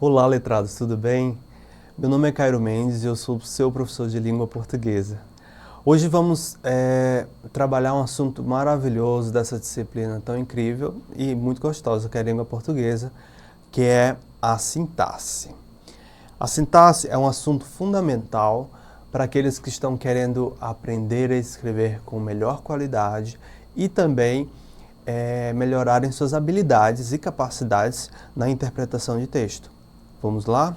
Olá, letrados, tudo bem? Meu nome é Cairo Mendes e eu sou seu professor de língua portuguesa. Hoje vamos trabalhar um assunto maravilhoso dessa disciplina tão incrível e muito gostosa que é a língua portuguesa, que é a sintaxe. A sintaxe é um assunto fundamental para aqueles que estão querendo aprender a escrever com melhor qualidade e também melhorarem suas habilidades e capacidades na interpretação de texto. Vamos lá?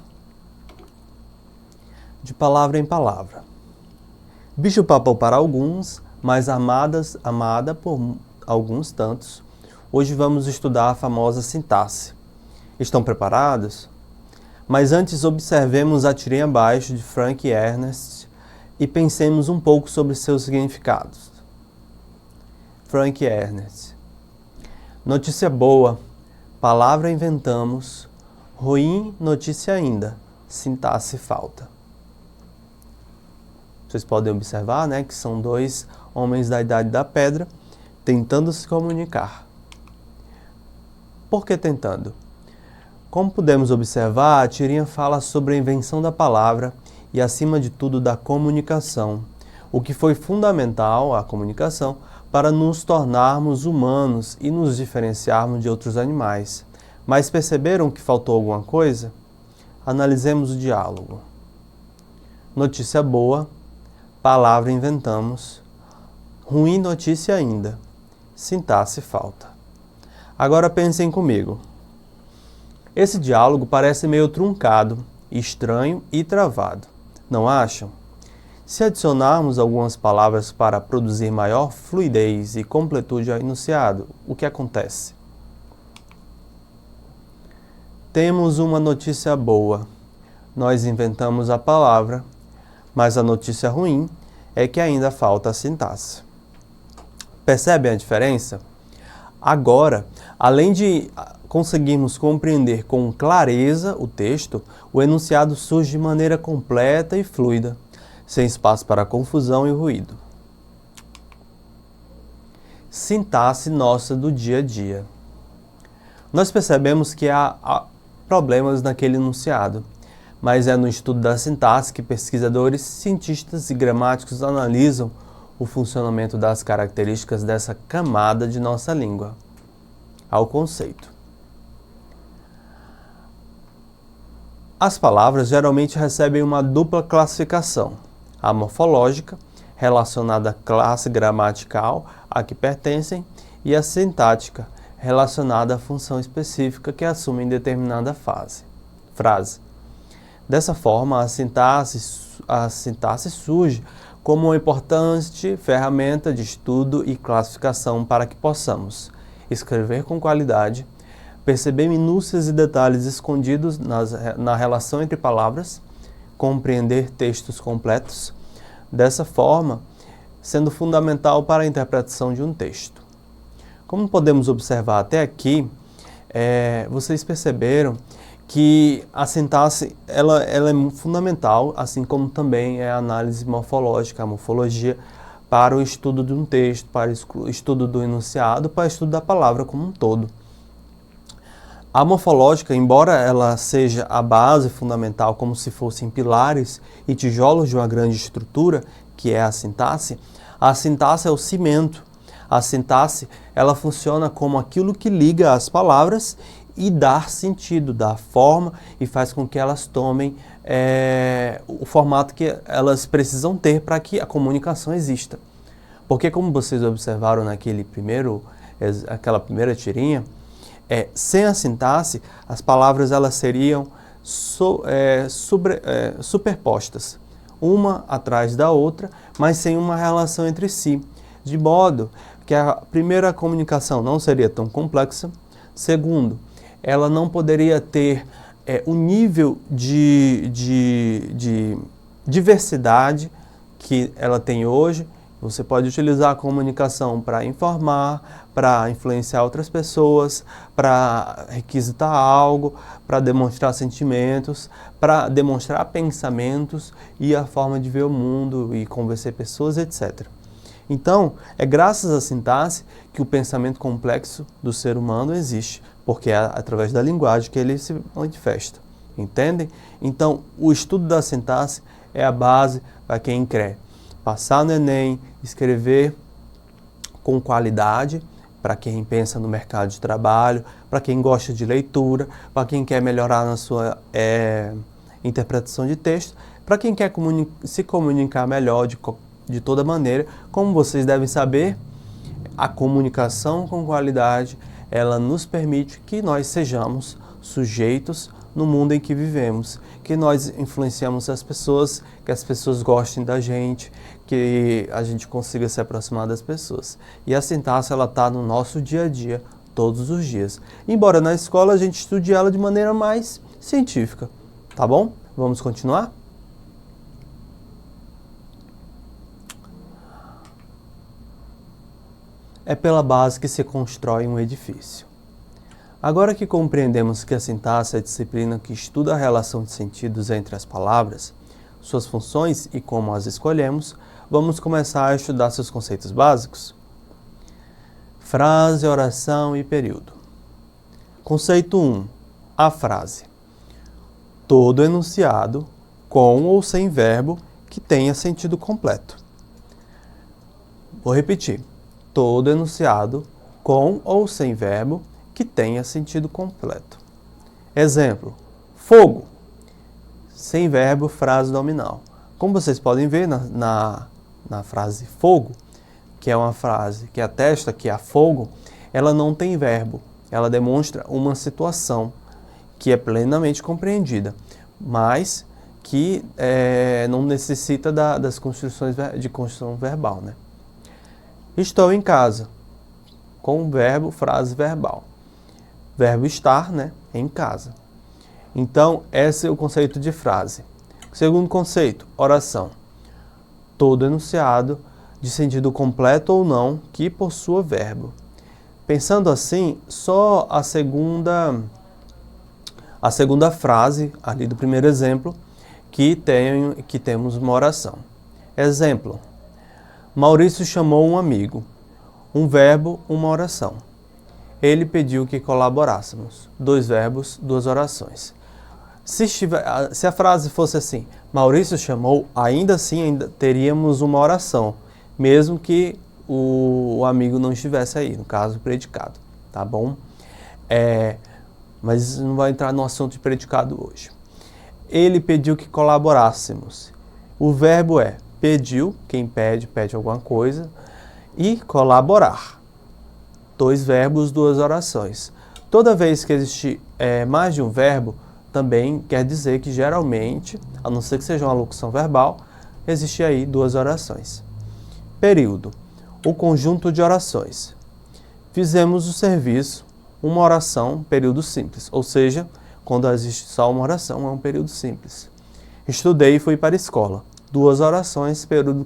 De palavra em palavra. Bicho-papão para alguns, mas amada por alguns tantos. Hoje vamos estudar a famosa sintaxe. Estão preparados? Mas antes observemos a tirinha abaixo de Frank Ernest e pensemos um pouco sobre seus significados. Frank Ernest. Notícia boa, palavra inventamos, ruim notícia ainda, sintaxe falta. Vocês podem observar, que são dois homens da Idade da Pedra tentando se comunicar. Por que tentando? Como podemos observar, a tirinha fala sobre a invenção da palavra e, acima de tudo, da comunicação, o que foi fundamental, a comunicação, para nos tornarmos humanos e nos diferenciarmos de outros animais. Mas perceberam que faltou alguma coisa? Analisemos o diálogo. Notícia boa, palavra inventamos, ruim notícia ainda, sintaxe falta. Agora pensem comigo. Esse diálogo parece meio truncado, estranho e travado, não acham? Se adicionarmos algumas palavras para produzir maior fluidez e completude ao enunciado, o que acontece? Temos uma notícia boa. Nós inventamos a palavra, mas a notícia ruim é que ainda falta a sintaxe. Percebem a diferença? Agora, além de conseguirmos compreender com clareza o texto, o enunciado surge de maneira completa e fluida, sem espaço para confusão e ruído. Sintaxe nossa do dia a dia. Nós percebemos que há problemas naquele enunciado, mas é no estudo da sintaxe que pesquisadores, cientistas e gramáticos analisam o funcionamento das características dessa camada de nossa língua. Ao conceito. As palavras geralmente recebem uma dupla classificação. A morfológica, relacionada à classe gramatical a que pertencem, e a sintática, relacionada à função específica que assume em determinada frase. Dessa forma, a sintaxe surge como uma importante ferramenta de estudo e classificação para que possamos escrever com qualidade, perceber minúcias e detalhes escondidos na relação entre palavras, compreender textos completos, dessa forma, sendo fundamental para a interpretação de um texto. Como podemos observar até aqui, vocês perceberam que a sintaxe ela é fundamental, assim como também é a análise morfológica, a morfologia, para o estudo de um texto, para o estudo do enunciado, para o estudo da palavra como um todo. A morfológica, embora ela seja a base fundamental, como se fossem pilares e tijolos de uma grande estrutura, que é a sintaxe é o cimento. A sintaxe, ela funciona como aquilo que liga as palavras e dá sentido, dá forma e faz com que elas tomem o formato que elas precisam ter para que a comunicação exista. Porque, como vocês observaram aquela primeira tirinha, sem a sintaxe, as palavras elas seriam superpostas, uma atrás da outra, mas sem uma relação entre si, de modo que a primeira comunicação não seria tão complexa. Segundo, ela não poderia ter o nível de diversidade que ela tem hoje. Você pode utilizar a comunicação para informar, para influenciar outras pessoas, para requisitar algo, para demonstrar sentimentos, para demonstrar pensamentos e a forma de ver o mundo e convencer pessoas, etc. Então, é graças à sintaxe que o pensamento complexo do ser humano existe, porque é através da linguagem que ele se manifesta. Entendem? Então, o estudo da sintaxe é a base para quem quer passar no Enem, escrever com qualidade, para quem pensa no mercado de trabalho, para quem gosta de leitura, para quem quer melhorar na sua interpretação de texto, para quem quer se comunicar melhor de toda maneira. Como vocês devem saber, a comunicação com qualidade, ela nos permite que nós sejamos sujeitos no mundo em que vivemos, que nós influenciamos as pessoas, que as pessoas gostem da gente, que a gente consiga se aproximar das pessoas. E a sintaxe, ela está no nosso dia a dia, todos os dias. Embora na escola a gente estude ela de maneira mais científica, tá bom? Vamos continuar? É pela base que se constrói um edifício. Agora que compreendemos que a sintaxe é a disciplina que estuda a relação de sentidos entre as palavras, suas funções e como as escolhemos, vamos começar a estudar seus conceitos básicos. Frase, oração e período. Conceito 1. A frase. Todo enunciado, com ou sem verbo, que tenha sentido completo. Vou repetir. Todo enunciado, com ou sem verbo, que tenha sentido completo. Exemplo, fogo. Sem verbo, frase nominal. Como vocês podem ver na frase fogo, que é uma frase que atesta que há fogo, ela não tem verbo. Ela demonstra uma situação que é plenamente compreendida, mas que não necessita das construções de construção verbal, né? Estou em casa. Com verbo, frase verbal. Verbo estar, né, em casa. Então, esse é o conceito de frase. Segundo conceito, oração. Todo enunciado, de sentido completo ou não, que possua verbo. Pensando assim, só a segunda frase, ali do primeiro exemplo, que temos uma oração. Exemplo, Maurício chamou um amigo. Um verbo, uma oração. Ele pediu que colaborássemos. 2 verbos, 2 orações. Se a frase fosse assim, Maurício chamou, ainda assim teríamos uma oração, mesmo que o amigo não estivesse aí, no caso, predicado, tá bom? Mas não vai entrar no assunto de predicado hoje. Ele pediu que colaborássemos. O verbo é pediu, quem pede, pede alguma coisa, e colaborar. 2 verbos, 2 orações. Toda vez que existe mais de um verbo, também quer dizer que geralmente, a não ser que seja uma locução verbal, existe aí 2 orações. Período. O conjunto de orações. Fizemos o serviço, uma oração, período simples. Ou seja, quando existe só uma oração, é um período simples. Estudei e fui para a escola. 2 orações, período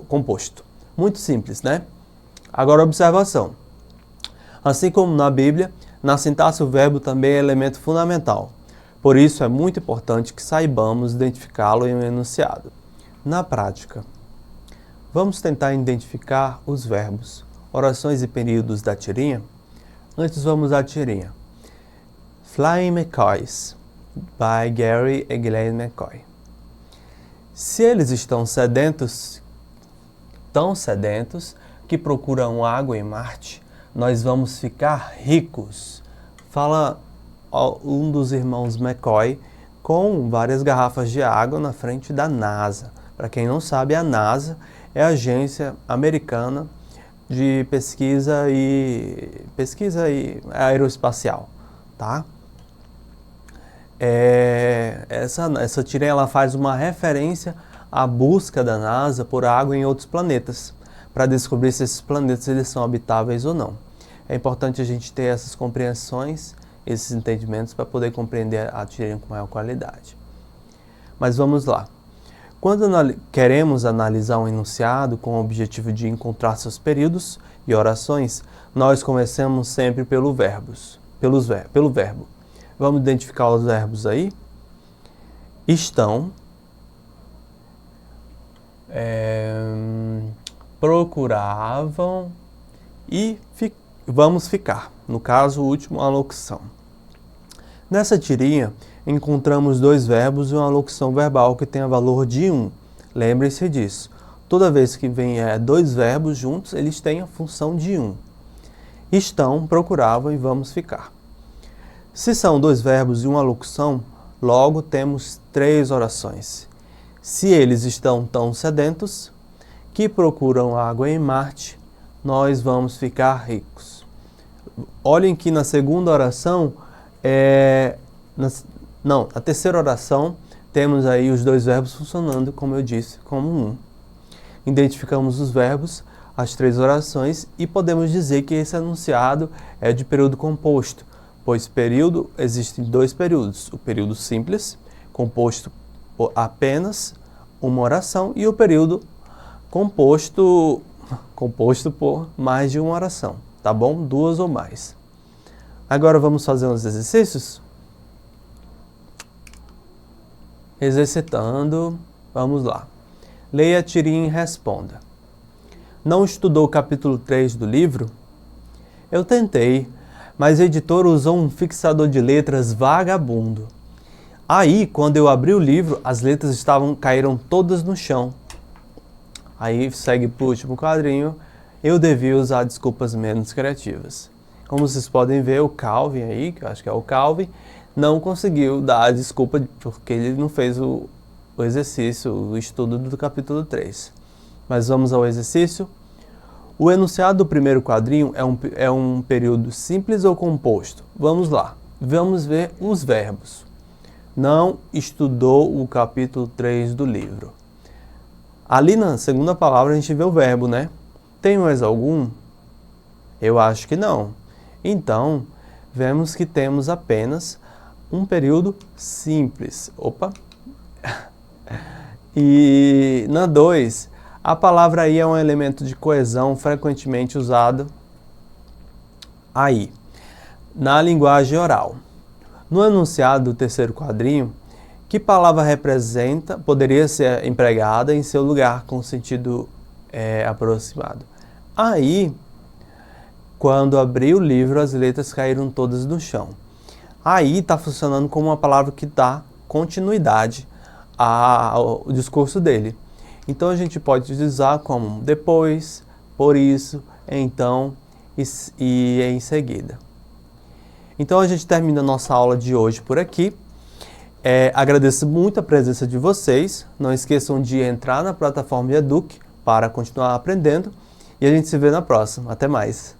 composto. Muito simples, né? Agora, observação. Assim como na Bíblia, na sintaxe o verbo também é elemento fundamental. Por isso, é muito importante que saibamos identificá-lo em um enunciado. Na prática, vamos tentar identificar os verbos, orações e períodos da tirinha? Antes, vamos à tirinha. Flying McCoys, by Gary e Glenn McCoy. Se eles estão sedentos, tão sedentos, que procuram água em Marte, nós vamos ficar ricos. Fala um dos irmãos McCoy com várias garrafas de água na frente da NASA. Para quem não sabe, a NASA é a agência americana de pesquisa aeroespacial, tá? Essa tirinha ela faz uma referência à busca da NASA por água em outros planetas, para descobrir se esses planetas eles são habitáveis ou não. É importante a gente ter essas compreensões, esses entendimentos, para poder compreender a tirinha com maior qualidade. Mas vamos lá. Quando queremos analisar um enunciado com o objetivo de encontrar seus períodos e orações, nós começamos sempre pelo verbo. Vamos identificar os verbos aí? Estão, procuravam e vamos ficar. No caso, o último, a locução. Nessa tirinha, encontramos dois verbos e uma locução verbal que tem a valor de 1. Lembrem-se disso. Toda vez que vem dois verbos juntos, eles têm a função de 1. Estão, procuravam e vamos ficar. Se são dois verbos e uma locução, logo temos 3 orações. Se eles estão tão sedentos que procuram água em Marte, nós vamos ficar ricos. Olhem que na segunda oração, na terceira oração, temos aí os dois verbos funcionando, como eu disse, como 1. Identificamos os verbos, as 3 orações, e podemos dizer que esse enunciado é de período composto, pois período, existem 2 períodos, o período simples, composto por apenas uma oração, e o período composto por mais de uma oração, tá bom? 2 ou mais. Agora vamos fazer uns exercícios? Exercitando, vamos lá. Leia a tirinha e responda. Não estudou o capítulo 3 do livro? Eu tentei, mas a editora usou um fixador de letras vagabundo. Aí, quando eu abri o livro, as letras caíram todas no chão. Aí segue para o último quadrinho, eu devia usar desculpas menos criativas. Como vocês podem ver, o Calvin aí, que eu acho que é o Calvin, não conseguiu dar a desculpa porque ele não fez o exercício, o estudo do capítulo 3. Mas vamos ao exercício. O enunciado do primeiro quadrinho é um período simples ou composto? Vamos lá, vamos ver os verbos. Não estudou o capítulo 3 do livro. Ali na segunda palavra a gente vê o verbo, né? Tem mais algum? Eu acho que não. Então, vemos que temos apenas um período simples. Opa! E na 2, a palavra aí é um elemento de coesão frequentemente usado aí, na linguagem oral. No enunciado do terceiro quadrinho, que palavra poderia ser empregada em seu lugar com sentido aproximado? Aí, quando abri o livro, as letras caíram todas no chão. Aí está funcionando como uma palavra que dá continuidade ao discurso dele. Então a gente pode usar como depois, por isso, então e em seguida. Então a gente termina a nossa aula de hoje por aqui. Agradeço muito a presença de vocês. Não esqueçam de entrar na plataforma Eduque para continuar aprendendo. E a gente se vê na próxima. Até mais!